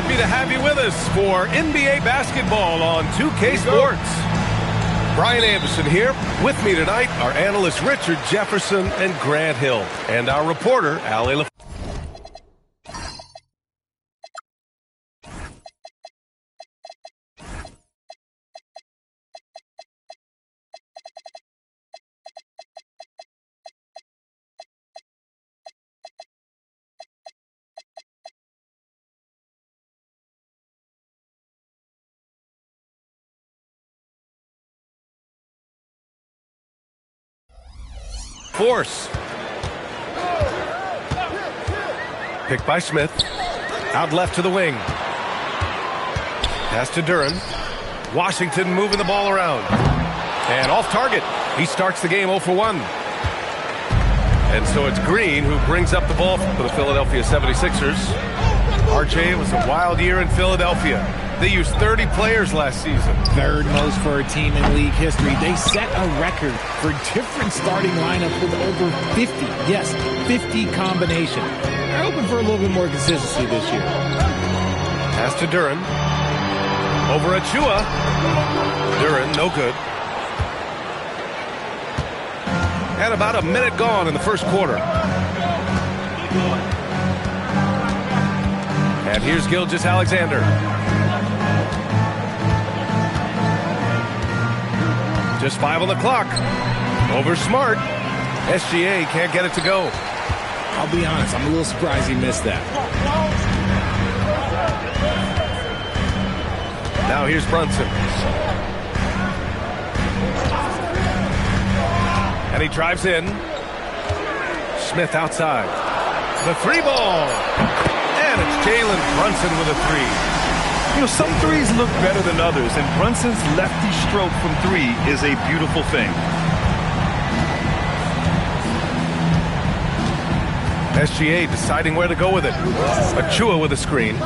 happy to have you with us for NBA basketball on 2K Sports. Brian Anderson here. With me tonight, our analysts Richard Jefferson and Grant Hill, and our reporter, Allie LaForce. Picked by Smith. Out left to the wing. Pass to Duren. Washington moving the ball around. And off target. He starts the game 0 for 1. And so it's Green who brings up the ball for the Philadelphia 76ers. RJ, it was a wild year in Philadelphia. They used 30 players last season. Third most for a team in league history. They set a record for different starting lineups with over 50. Yes, 50 combination. They're hoping for a little bit more consistency this year. Pass to Duren. Over Achua. Duren, no good. And about a minute gone in the first quarter. And here's Gilgeous-Alexander. Just 5 on the clock. Over Smart. SGA can't get it to go. I'll be honest, I'm a little surprised he missed that. Now here's Brunson. And he drives in. Smith outside. The three ball. And it's Jalen Brunson with a three. You know, some threes look better than others, and Brunson's lefty stroke from three is a beautiful thing. SGA deciding where to go with it. Achua with a screen.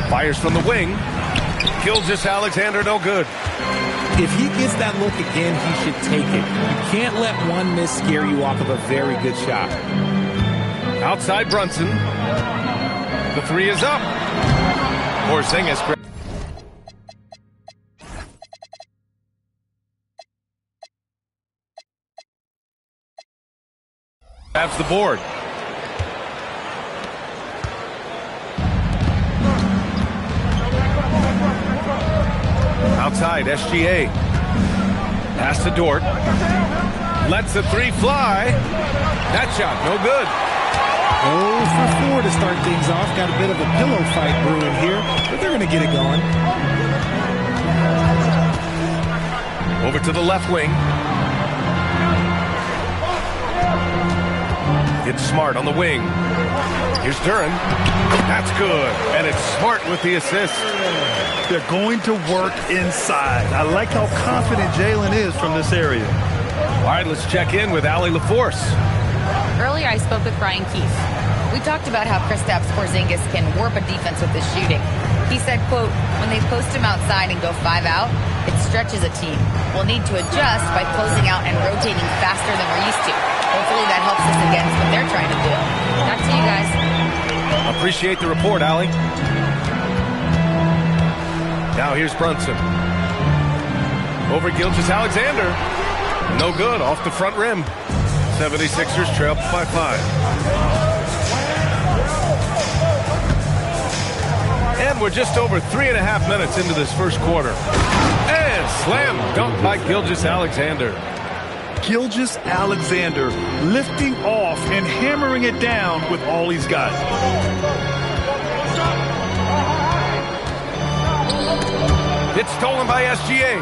Fires from the wing. Gilgeous-Alexander, no good. If he gets that look again, he should take it. You can't let one miss scare you off of a very good shot. Outside Brunson. The three is up. Porzingis grabs the board. Outside, SGA. Pass to Dort. Lets the three fly. That shot, no good. 0 for 4 to start things off. Got a bit of a pillow fight brewing here, but they're going to get it going. Over to the left wing. It's Smart on the wing. Here's Duren. That's good. And it's Smart with the assist. They're going to work inside. I like how confident Jalen is from this area. All right, let's check in with Allie LaForce. Earlier, I spoke with Brian Keefe. We talked about how Kristaps Porzingis can warp a defense with his shooting. He said, quote, when they post him outside and go 5 out, it stretches a team. We'll need to adjust by closing out and rotating faster than we're used to. Hopefully that helps us against what they're trying to do. Back to you guys. Appreciate the report, Allie. Now here's Brunson. Over Gilgeous-Alexander. No good, off the front rim. 76ers trail by 5. And we're just over 3.5 minutes into this first quarter. And slam dunk by Gilgeous-Alexander. Gilgeous-Alexander lifting off and hammering it down with all he's got. It's stolen by SGA.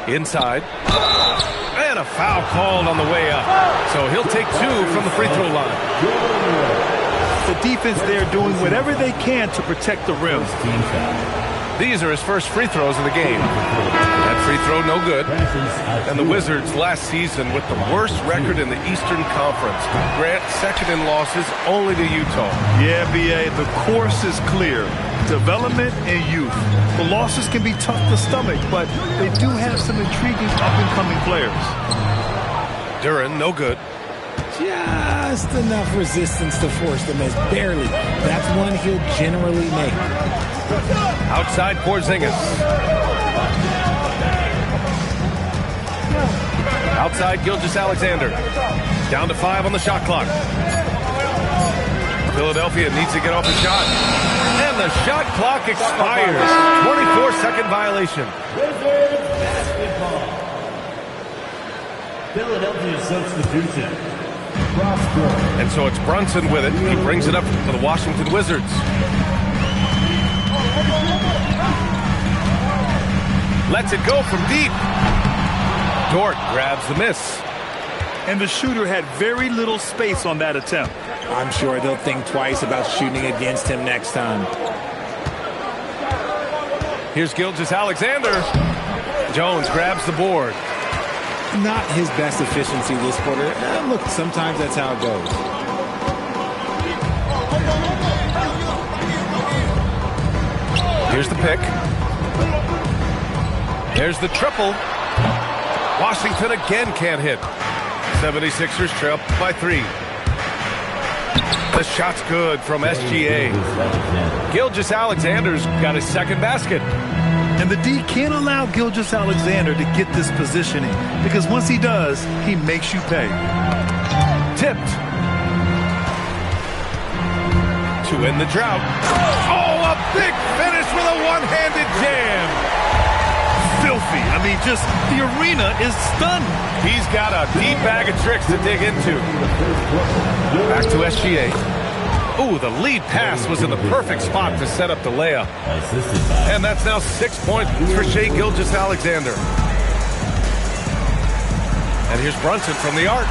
Inside. And a foul called on the way up. So he'll take 2 from the free throw line. The defense there doing whatever they can to protect the rim. These are his first free throws of the game. That free throw no good. And the Wizards last season with the worst record in the Eastern Conference. Grant, second in losses only to Utah. Yeah, B.A., the course is clear. Development and youth. The losses can be tough to stomach, but they do have some intriguing up-and-coming players. Duren, no good. just enough resistance to force the miss. Barely. That's one he'll generally make. Outside Porzingis. Outside Gilgeous-Alexander. Down to 5 on the shot clock. Philadelphia needs to get off the shot. And the shot clock expires. 24-second violation. Philadelphia substitution. And so it's Brunson with it. He brings it up for the Washington Wizards. Lets it go from deep. Dort grabs the miss. And the shooter had very little space on that attempt. I'm sure they'll think twice about shooting against him next time. Here's Gilgeous-Alexander. Jones grabs the board. Not his best efficiency this quarter. Look, sometimes that's how it goes. Here's the pick. There's the triple. Washington again can't hit. 76ers trail by 3. The shot's good from SGA. Gilgeous-Alexander's got his second basket. And the D can't allow Gilgeous-Alexander to get this positioning, because once he does, he makes you pay. Tipped. To end the drought. Oh, a big finish with a one-handed jam. Filthy. I mean, just the arena is stunned. He's got a deep bag of tricks to dig into. Back to SGA. Ooh, the lead pass was in the perfect spot to set up the layup. And that's now 6 points for Shai Gilgeous-Alexander. And here's Brunson from the arc.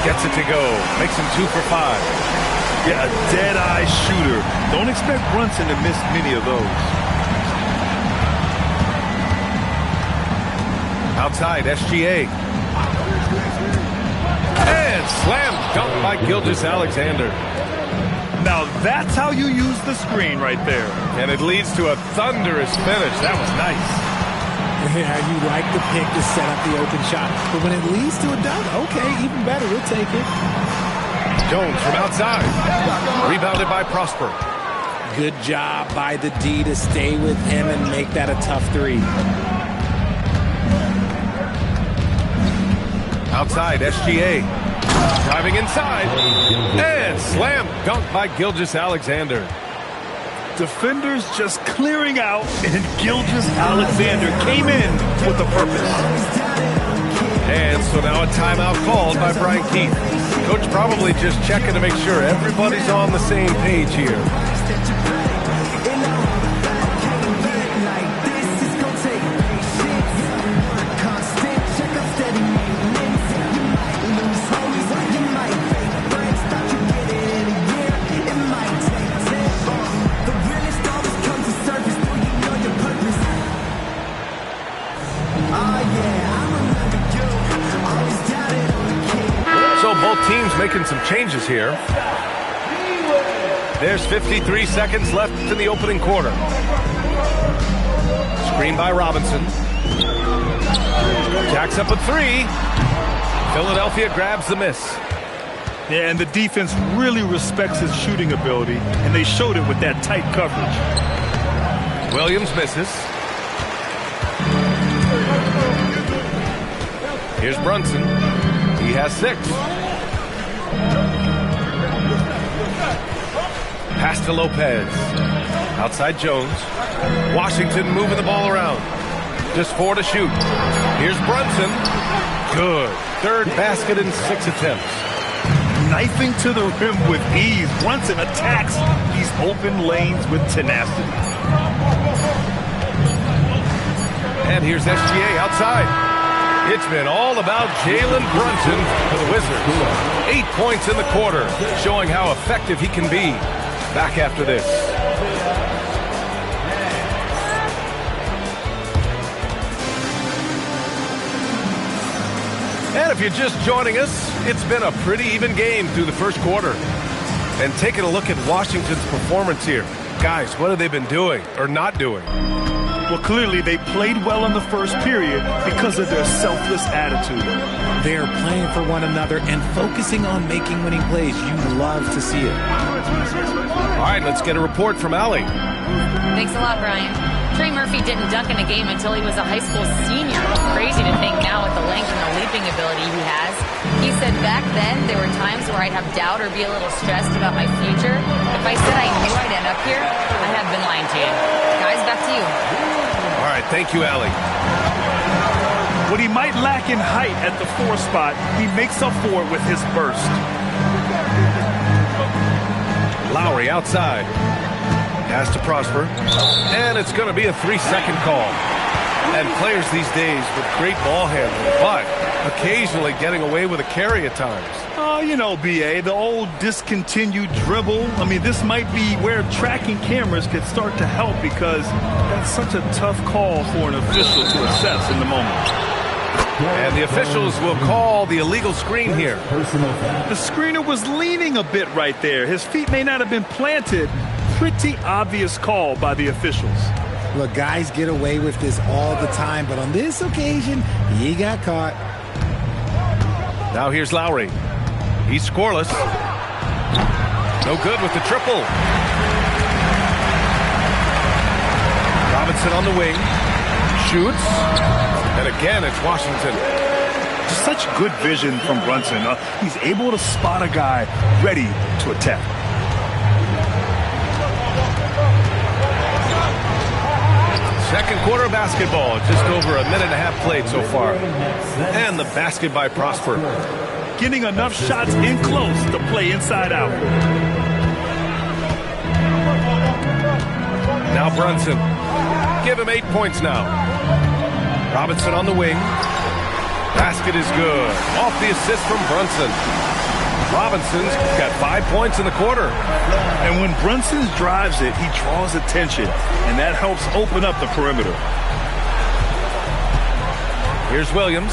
Gets it to go. Makes him 2 for 5. Yeah, a dead-eye shooter. Don't expect Brunson to miss many of those. Outside, SGA. And slam dunk by Gilgeous-Alexander. Now that's how you use the screen right there. And it leads to a thunderous finish. That was nice. Yeah, you like the pick to set up the open shot. But when it leads to a dunk, okay, even better, we'll take it. Jones from outside. Rebounded by Prosper. Good job by the D to stay with him and make that a tough 3. Outside, SGA. Driving inside. And slam dunk by Gilgeous-Alexander. Defenders just clearing out, and Gilgeous-Alexander came in with a purpose. And so now a timeout called by Brian Keith. Coach probably just checking to make sure everybody's on the same page here. Both teams making some changes here. There's 53 seconds left in the opening quarter. Screen by Robinson. Jacks up a 3. Philadelphia grabs the miss. Yeah, and the defense really respects his shooting ability, and they showed it with that tight coverage. Williams misses. Here's Brunson. He has 6. Pass to Lopez. Outside Jones. Washington moving the ball around. Just 4 to shoot. Here's Brunson. Good. 3rd basket in 6 attempts. Knifing to the rim with ease. Brunson attacks these open lanes with tenacity. And here's SGA outside. It's been all about Jalen Brunson for the Wizards. 8 points in the quarter, showing how effective he can be. Back after this. And if you're just joining us, it's been a pretty even game through the first quarter. And taking a look at Washington's performance here. Guys, what have they been doing or not doing? Well, clearly they played well in the first period because of their selfless attitude. They are playing for one another and focusing on making winning plays. You love to see it. All right, let's get a report from Allie. Thanks a lot, Brian. Trey Murphy didn't dunk in a game until he was a high school senior. Crazy to think now with the length and the leaping ability he has. He said back then there were times where I'd have doubt or be a little stressed about my future. If I said I knew I'd end up here, I have been lying to you. Guys, back to you. All right, thank you, Allie. What he might lack in height at the 4 spot, he makes up for it with his burst. Lowry outside. Has to Prosper. And it's going to be a 3-second call. And players these days with great ball handling, but occasionally getting away with a carry at times. Oh, you know, B.A., the old discontinued dribble. I mean, this might be where tracking cameras could start to help because that's such a tough call for an official to assess in the moment. And the officials will call the illegal screen here. The screener was leaning a bit right there. His feet may not have been planted. Pretty obvious call by the officials. Look, guys get away with this all the time, but on this occasion, he got caught. Now here's Lowry. He's scoreless. No good with the triple. Robinson on the wing. Shoots. And again, it's Washington. Such good vision from Brunson. He's able to spot a guy ready to attack. Second quarter basketball. Just over a minute and a half played so far. And the basket by Prosper. Getting enough shots in close to play inside out. Now Brunson. Give him 8 points now. Robinson on the wing. Basket is good. Off the assist from Brunson. Robinson's got 5 points in the quarter. And when Brunson drives it, he draws attention, and that helps open up the perimeter. Here's Williams.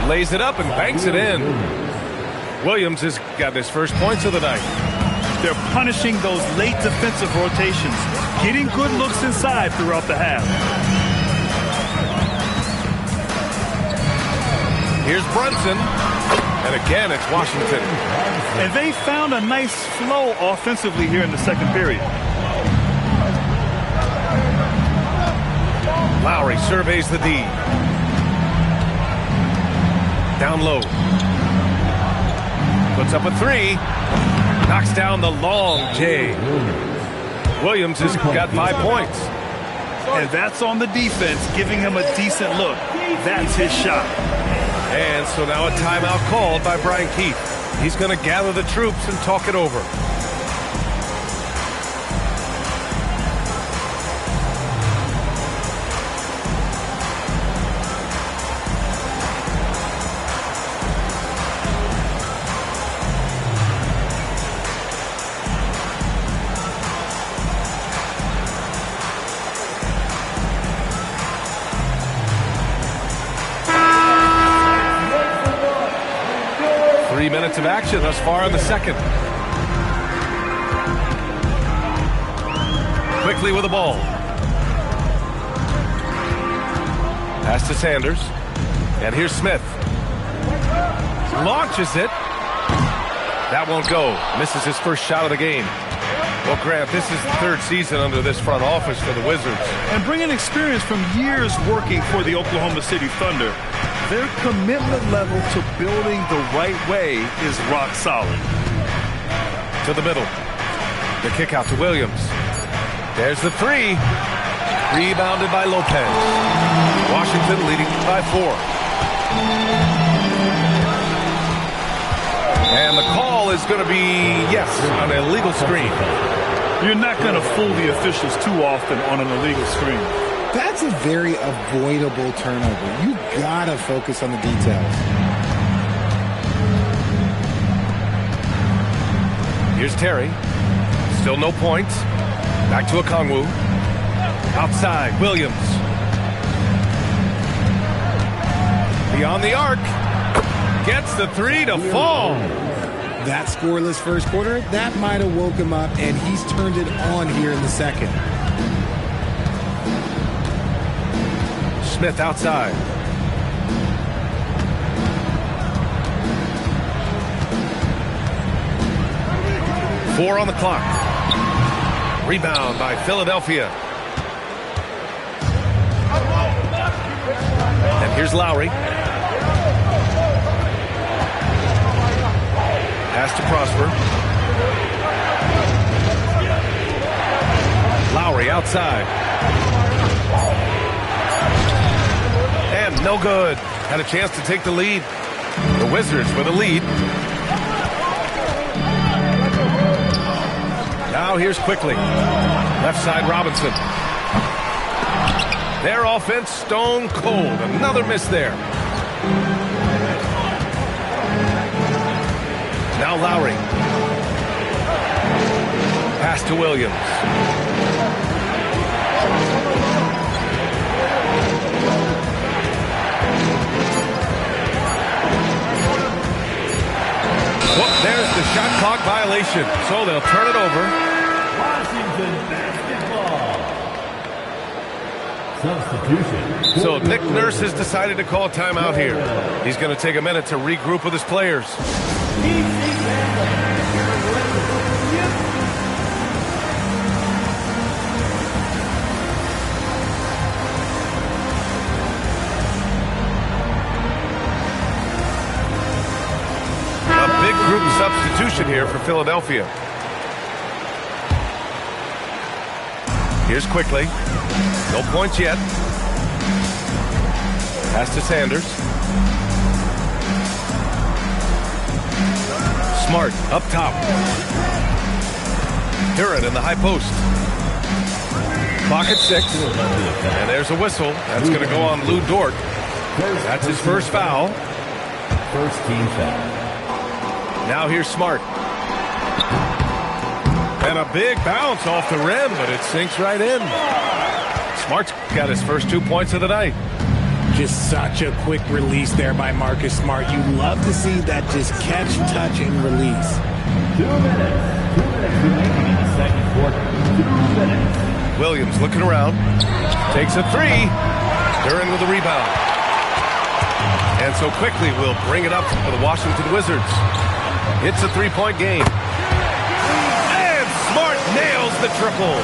Lays it up and banks it in. Williams has got his first points of the night. They're punishing those late defensive rotations, getting good looks inside throughout the half. Here's Brunson. And again, it's Washington. And they found a nice flow offensively here in the second period. Lowry surveys the D. Down low. Puts up a 3. Knocks down the long J. Williams has got 5 points. And that's on the defense, giving him a decent look. That's his shot. And so now a timeout called by Brian Keith. He's going to gather the troops and talk it over. Minutes of action thus far in the second. Quickly with the ball. Pass to Sanders. And here's Smith. Launches it. That won't go. Misses his first shot of the game. Well, Grant, this is the third season under this front office for the Wizards. And bringing experience from years working for the Oklahoma City Thunder, their commitment level to building the right way is rock solid. To the middle. The kick out to Williams. There's the 3. Rebounded by Lopez. Washington leading by 4. And the call is going to be, yes, an illegal screen. You're not going to fool the officials too often on an illegal screen. That's a very avoidable turnover. You gotta focus on the details. Here's Terry. Still no points. Back to Okongwu. Outside, Williams. Beyond the arc. Gets the 3 to fall. That scoreless first quarter, that might have woke him up, and he's turned it on here in the second. Smith outside. Four on the clock. Rebound by Philadelphia. And here's Lowry. Pass to Prosper. Lowry outside. And no good. Had a chance to take the lead. The Wizards with a lead. Now here's quickly. Left side Robinson. Their offense stone cold. Another miss there. Now Lowry. Pass to Williams. Well, there's the shot clock violation. So they'll turn it over. Washington basketball. Substitution. So Nick Nurse has decided to call a timeout here. He's going to take a minute to regroup with his players. A big group substitution here for Philadelphia. Here's quickly. No points yet. Pass to Sanders. Smart up top. Huron in the high post. Clock at 6. And there's a whistle. That's going to go on Lou Dort. That's his first foul. First team foul. Now here's Smart. And a big bounce off the rim, but it sinks right in. Smart's got his first 2 points of the night. Just such a quick release there by Marcus Smart. You love to see that just catch, touch, and release. 2 minutes. 2 minutes remaining in the second quarter. 2 minutes. Williams looking around. Takes a three. Duran with the rebound. And so quickly we'll bring it up for the Washington Wizards. It's a three-point game. And Smart nails the triple.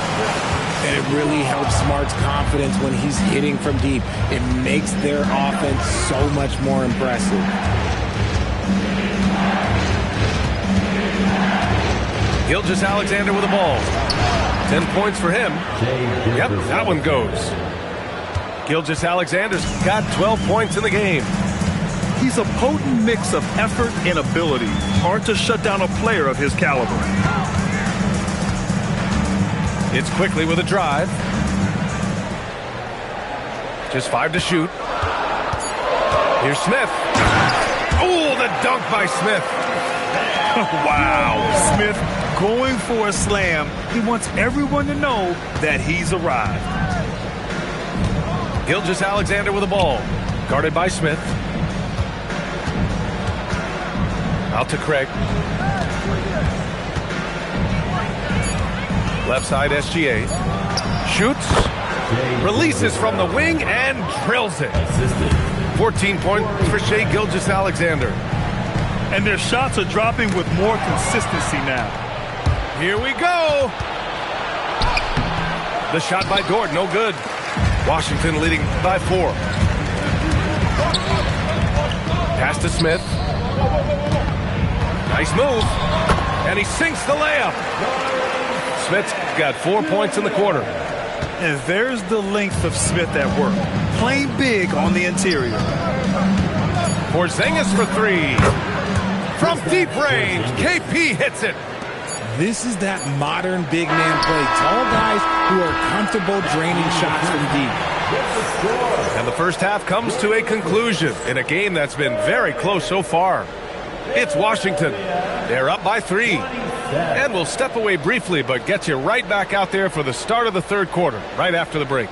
And it really helps Smart's confidence when he's hitting from deep. It makes their offense so much more impressive. Gilgeous-Alexander with the ball. 10 points for him. Yep, that one goes. Gilgeous-Alexander's got 12 points in the game. He's a potent mix of effort and ability. Hard to shut down a player of his caliber. It's quickly with a drive. Just 5 to shoot. Here's Smith. Oh, the dunk by Smith. Wow. Smith going for a slam. He wants everyone to know that he's arrived. Gilgeous-Alexander with the ball. Guarded by Smith. Out to Craig. Left side SGA. Shoots. Releases from the wing and drills it. 14 points for Shai Gilgeous-Alexander. And their shots are dropping with more consistency now. Here we go. The shot by Dort, no good. Washington leading by 4. Pass to Smith. Nice move. And he sinks the layup. Smith's got 4 points in the quarter. And there's the length of Smith at work. Playing big on the interior. Porzingis for 3. From deep range, KP hits it. This is that modern big man play. Tall guys who are comfortable draining shots from deep. And the first half comes to a conclusion in a game that's been very close so far. It's Washington. They're up by 3. And we'll step away briefly, but get you right back out there for the start of the third quarter, right after the break.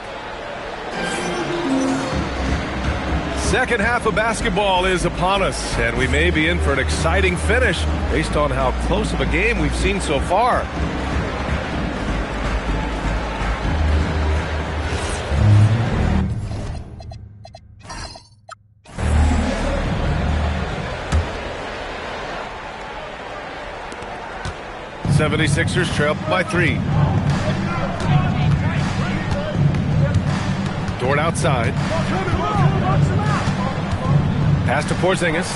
Second half of basketball is upon us, and we may be in for an exciting finish based on how close of a game we've seen so far. '76ers trail by 3. Dort outside. Pass to Porzingis.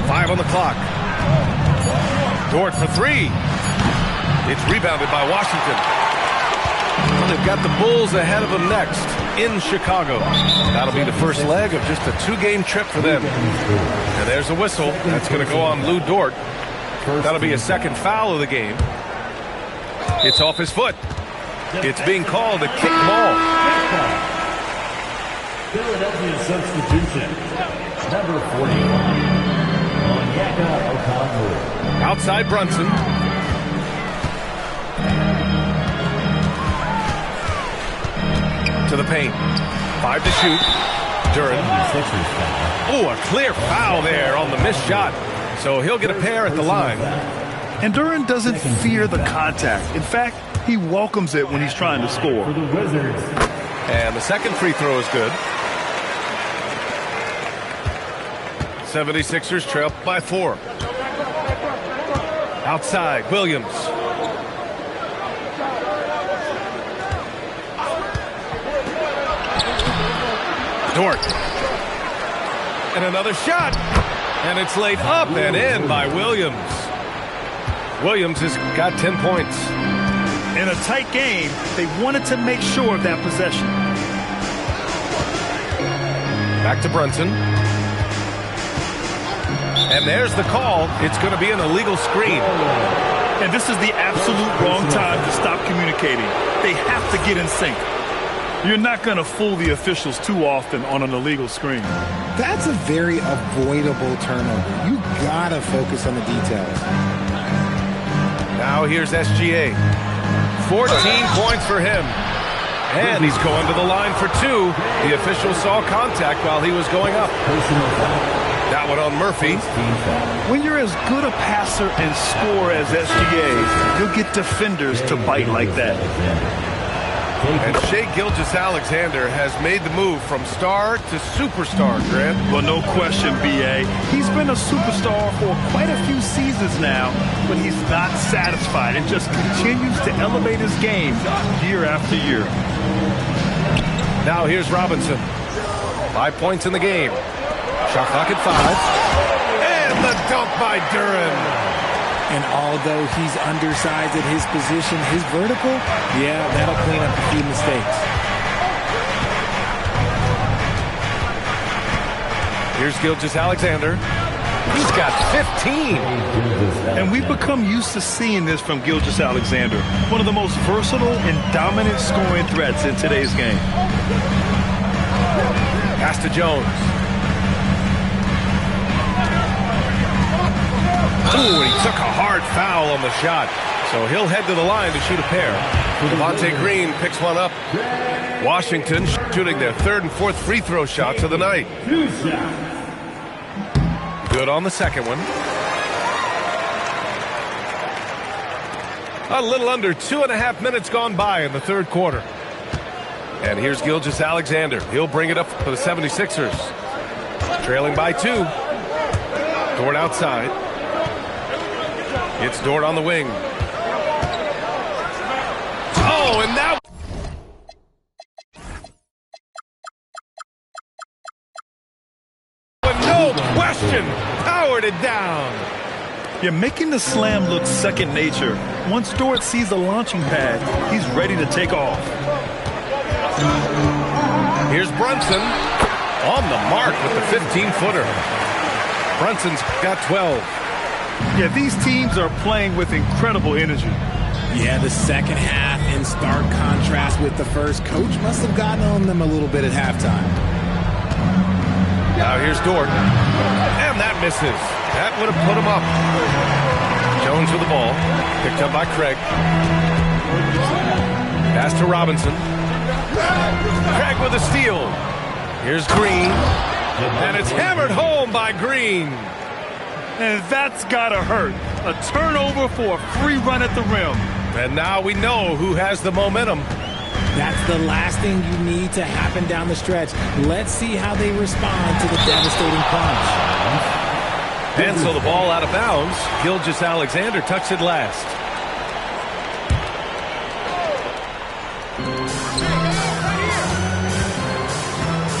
5 on the clock. Dort for 3. It's rebounded by Washington. Well, they've got the Bulls ahead of them next in Chicago. That'll be the first leg of just a 2-game trip for them. And there's a whistle. That's going to go on Lou Dort. That'll be a second foul of the game. It's off his foot. It's being called a kick ball. Philadelphia substitution. Number 41. Onyeka Okongwu. Outside Brunson. To the paint. 5 to shoot. Duren. Oh, a clear foul there on the missed shot. So he'll get a pair at the line. And Duren doesn't fear the contact. In fact, he welcomes it when he's trying to score. For the Wizards. And the second free throw is good. 76ers trail by 4. Outside, Williams. Dort. And another shot. And it's laid up and in by Williams. Williams has got 10 points. In a tight game, they wanted to make sure of that possession. Back to Brunson. And there's the call. It's going to be an illegal screen. And this is the absolute wrong time to stop communicating. They have to get in sync. You're not going to fool the officials too often on an illegal screen. That's a very avoidable turnover. You gotta focus on the details. Now here's SGA. 14 points for him. And he's going to the line for 2. The official saw contact while he was going up. That one on Murphy. When you're as good a passer and scorer as SGA, you'll get defenders to bite like that. And Shai Gilgeous-Alexander has made the move from star to superstar, Grant. Well, no question, B.A. He's been a superstar for quite a few seasons now, but he's not satisfied and just continues to elevate his game year after year. Now here's Robinson. 5 points in the game. Shot clock at 5. And the dunk by Duren. And although he's undersized at his position, his vertical, yeah, that'll clean up a few mistakes. Here's Gilgeous-Alexander. He's got 15. And we've become used to seeing this from Gilgeous-Alexander, one of the most versatile and dominant scoring threats in today's game. Pass to Jones. Ooh, and he took a hard foul on the shot. So he'll head to the line to shoot a pair. Devontae Green picks one up. Washington shooting their 3rd and 4th free throw shots of the night. Good on the second one. A little under 2.5 minutes gone by in the 3rd quarter. And here's Gilgeous-Alexander. He'll bring it up for the 76ers. Trailing by 2. Dort outside. It's Dort on the wing. Oh, and now... No question, powered it down. You're making the slam look second nature. Once Dort sees the launching pad, he's ready to take off. Here's Brunson on the mark with the 15-footer. Brunson's got 12. Yeah, these teams are playing with incredible energy. Yeah, the second half in stark contrast with the first. Coach must have gotten on them a little bit at halftime. Now here's Dort. And that misses. That would have put him up. Jones with the ball. Picked up by Craig. Pass to Robinson. Craig with a steal. Here's Green. And it's hammered home by Green. And that's gotta hurt. A turnover for a free run at the rim. And now we know who has the momentum. That's the last thing you need to happen down the stretch. Let's see how they respond to the devastating punch. And so the ball out of bounds. Gilgeous-Alexander tucks it last.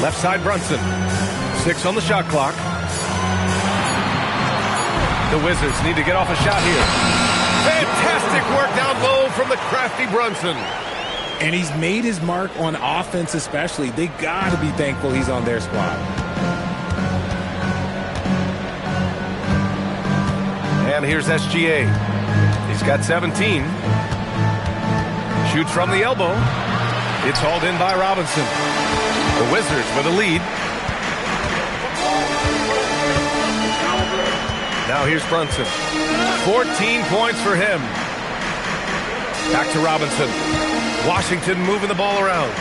Left side Brunson. 6 on the shot clock. The Wizards need to get off a shot here. Fantastic work down low from the crafty Brunson. And he's made his mark on offense especially. They got to be thankful he's on their squad. And here's SGA. He's got 17. Shoots from the elbow. It's hauled in by Robinson. The Wizards with a lead. Now here's Brunson. 14 points for him. Back to Robinson. Washington moving the ball around.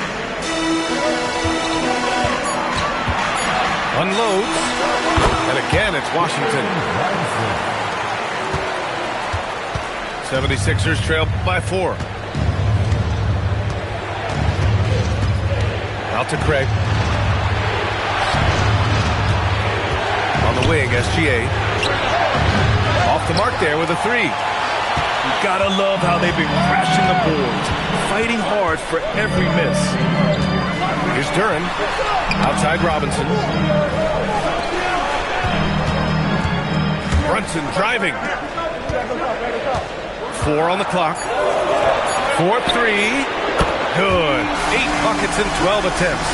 Unloads. And again, it's Washington. 76ers trail by 4. Out to Craig. On the wing, SGA. Off the mark there with a 3. You gotta love how they've been crashing the boards, fighting hard for every miss. Here's Duran. Outside Robinson. Brunson driving. 4 on the clock. 4-3. Good. 8 buckets in 12 attempts.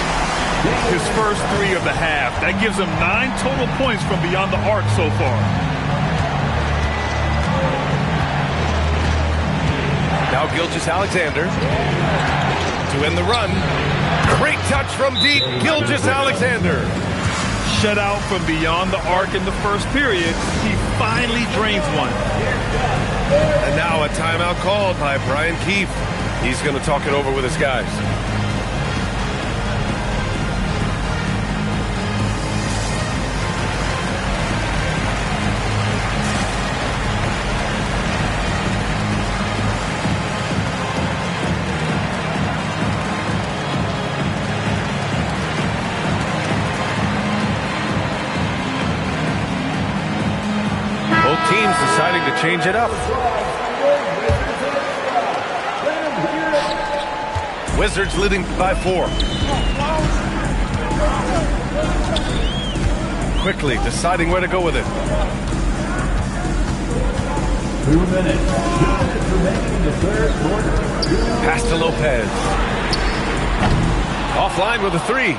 His first 3 of the half. That gives him 9 total points from beyond the arc so far. Now Gilgeous-Alexander to end the run. Great touch from deep, Gilgeous-Alexander. Shut out from beyond the arc in the first period. He finally drains one. And now a timeout called by Brian Keefe. He's going to talk it over with his guys. Both teams deciding to change it up. Wizards leading by 4. Quickly deciding where to go with it. 2 minutes. 2 minutes remaining in the third quarter. Pass to Lopez. Offline with a 3.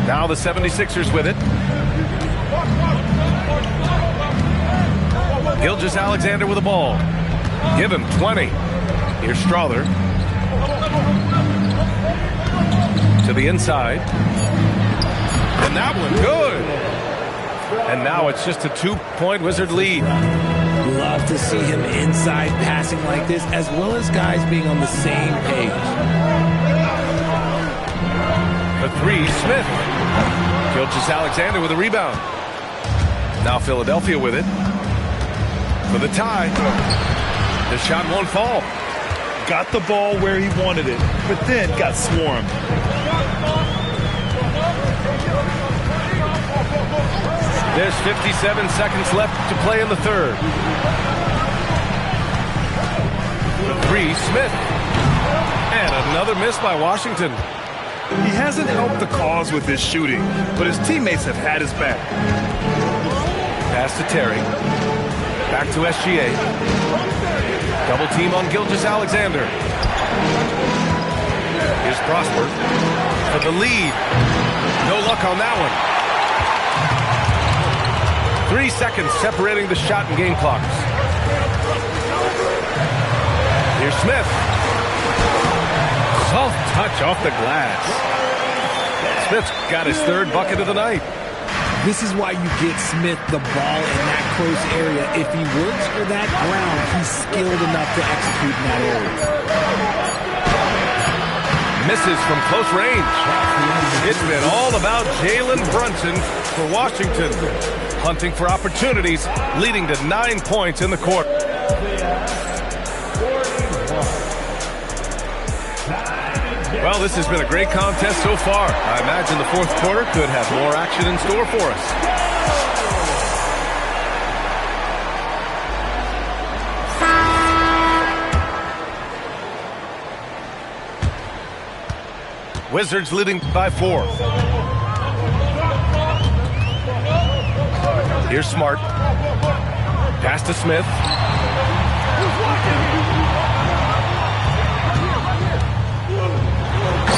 Now the 76ers with it. Gilgeous-Alexander with the ball. Give him 20. Here's Strother. To the inside. And that one, good. And now it's just a 2-point Wizard lead. Love to see him inside passing like this, as well as guys being on the same page. The 3, Smith. Gilgeous-Alexander with a rebound. Now Philadelphia with it. For the tie. The shot won't fall. Got the ball where he wanted it, but then got swarmed. There's 57 seconds left to play in the third. The 3, Smith. And another miss by Washington. He hasn't helped the cause with his shooting, but his teammates have had his back. Pass to Terry. Back to SGA. Double team on Gilgeous-Alexander. Here's Prosper for the lead. No luck on that one. 3 seconds separating the shot and game clocks. Here's Smith. Soft touch off the glass. Smith's got his 3rd bucket of the night. This is why you get Smith the ball in that close area. If he works for that ground, he's skilled enough to execute in that area. Misses from close range. It's been all about Jalen Brunson for Washington. Hunting for opportunities, leading to 9 points in the quarter. Well, this has been a great contest so far. I imagine the fourth quarter could have more action in store for us. Wizards leading by 4. Here's Smart. Pass to Smith.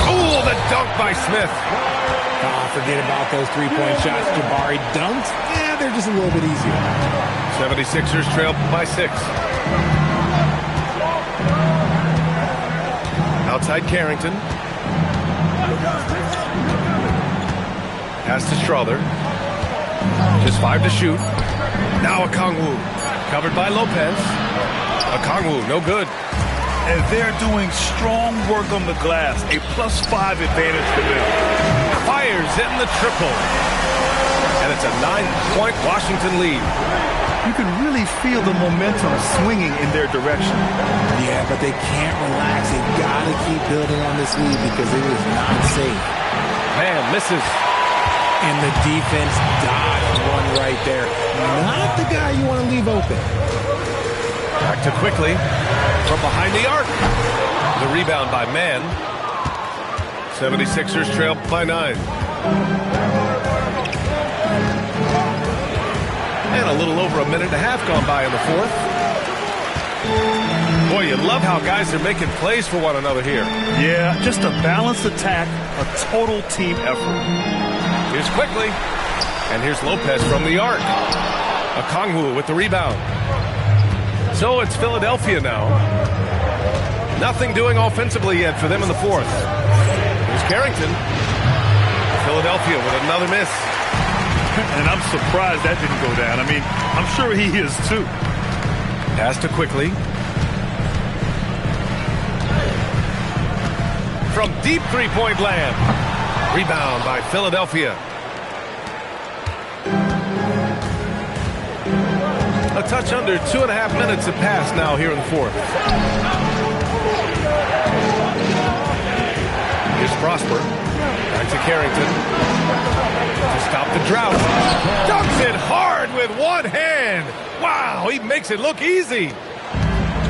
Oh, the dunk by Smith. Oh, forget about those three-point shots. Jabari dunks. Yeah, they're just a little bit easier. 76ers trail by 6. Outside Carrington. Pass to Strother. Just 5 to shoot. Now Okongwu. Covered by Lopez. Okongwu, no good. And they're doing strong work on the glass. A +5 advantage for them. Fires in the triple. And it's a 9-point Washington lead. You can really feel the momentum swinging in their direction. Yeah, but they can't relax. They've got to keep building on this lead because it is not safe. Man, misses. And the defense dodged one right there. Not the guy you want to leave open. Back to Quickly from behind the arc. The rebound by Mann. 76ers trail by 9. And a little over a minute and a half gone by in the fourth. Boy, you love how guys are making plays for one another here. Yeah, just a balanced attack, a total team effort. Here's Quickly. And here's Lopez from the arc. Okongwu with the rebound. So it's Philadelphia now. Nothing doing offensively yet for them in the fourth. Here's Carrington. Philadelphia with another miss. And I'm surprised that didn't go down. I mean, I'm sure he is too. Pass to Quickly. From deep three-point land. Rebound by Philadelphia. A touch under 2.5 minutes have passed now here in the fourth. Here's Prosper. Back to Carrington. To stop the drought. Dunks it hard with one hand. Wow, he makes it look easy.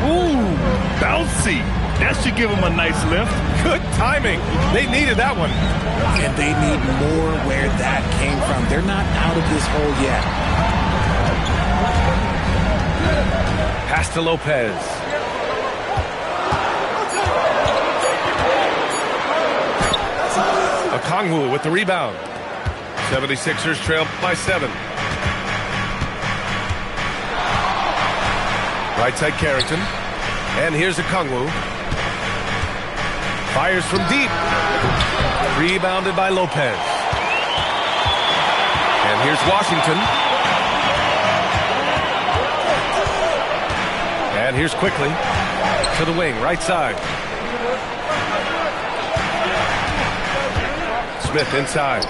Ooh, bouncy. That should give him a nice lift. Good timing. They needed that one. And they need more where that came from. They're not out of this hole yet. Pass to Lopez. Okongwu with the rebound. 76ers trail by 7. Right side Carrington. And here's Okongwu. Fires from deep. Rebounded by Lopez. And here's Washington. And here's Quickly. To the wing, right side. Smith inside.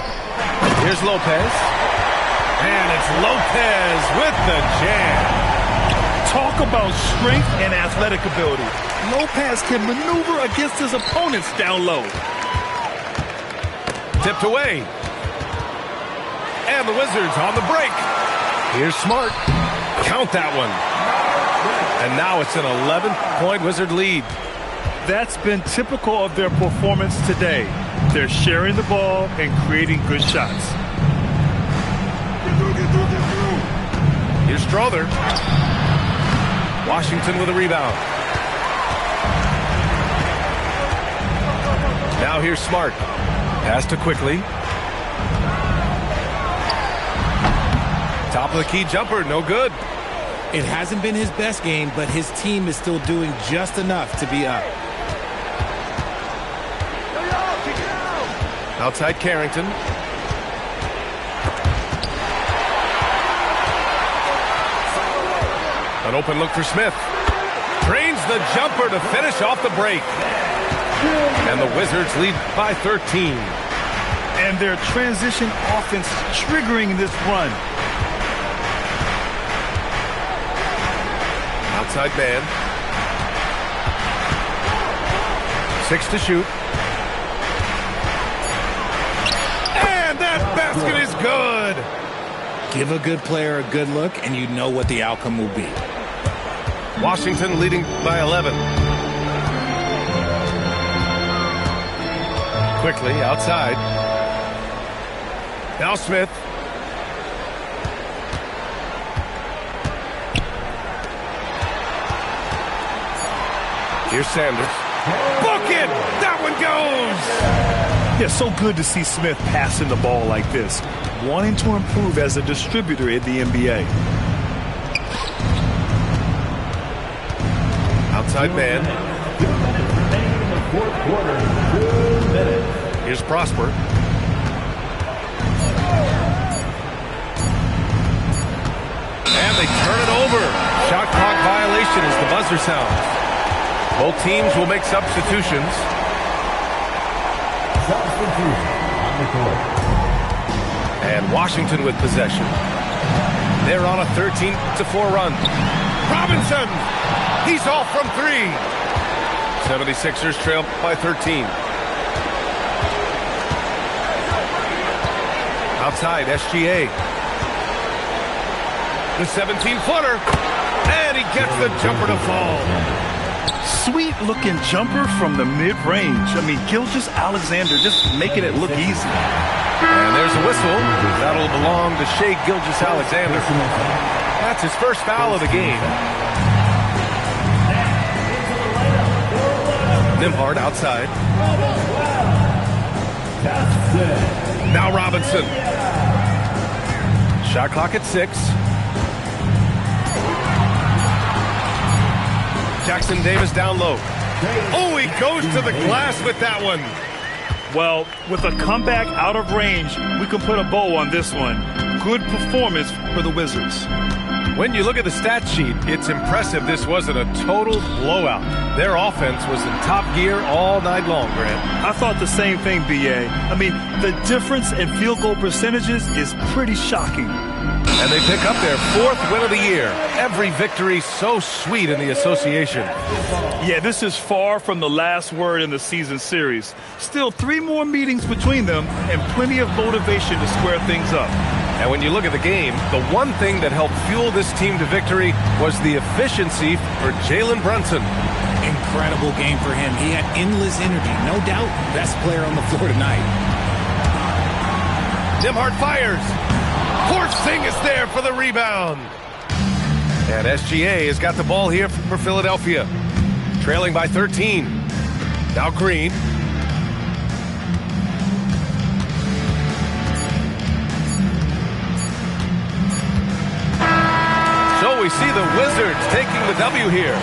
Here's Lopez. And it's Lopez with the jam. Talk about strength and athletic ability. Lopez can maneuver against his opponents down low. Tipped away. And the Wizards on the break. Here's Smart. Count that one. And now it's an 11-point Wizard lead. That's been typical of their performance today. They're sharing the ball and creating good shots. Here's Strother. Washington with a rebound. Now here's Smart. Pass to Quickly. Top of the key jumper, no good. It hasn't been his best game, but his team is still doing just enough to be up. Outside Carrington. An open look for Smith. Drains the jumper to finish off the break. And the Wizards lead by 13. And their transition offense triggering this run. Outside man. 6 to shoot. And that basket is good. Give a good player a good look, and you know what the outcome will be. Washington leading by 11. Quickly outside. Now Smith. Here's Sanders. Book it! That one goes! Yeah, so good to see Smith passing the ball like this, wanting to improve as a distributor in the NBA. Outside man. 2 minutes remaining in the fourth quarter. 2 minutes. Here's Prosper. And they turn it over. Shot clock violation as the buzzer sounds. Both teams will make substitutions. Substitution on the court. And Washington with possession. They're on a 13-4 run. Robinson! He's off from 3. 76ers trail by 13. Outside, SGA. The 17-footer. And he gets the jumper to fall. Sweet-looking jumper from the mid-range. I mean, Gilgeous-Alexander just making it look easy. And there's a whistle. That'll belong to Shai Gilgeous-Alexander. That's his first foul of the game. Nembhard outside. Now Robinson. Shot clock at 6. Jackson Davis down low. Oh, he goes to the glass with that one. Well, with a comeback out of range, we can put a bow on this one. Good performance for the Wizards. When you look at the stat sheet, it's impressive this wasn't a total blowout. Their offense was in top gear all night long, Grant. I thought the same thing, B.A. I mean, the difference in field goal percentages is pretty shocking. And they pick up their 4th win of the year. Every victory so sweet in the association. Yeah, this is far from the last word in the season series. Still 3 more meetings between them and plenty of motivation to square things up. And when you look at the game, the one thing that helped fuel this team to victory was the efficiency for Jalen Brunson. Incredible game for him. He had endless energy. No doubt, best player on the floor tonight. Nembhard fires. Porzingis there for the rebound. And SGA has got the ball here for Philadelphia. Trailing by 13. Now Green. So we see the Wizards taking the W here.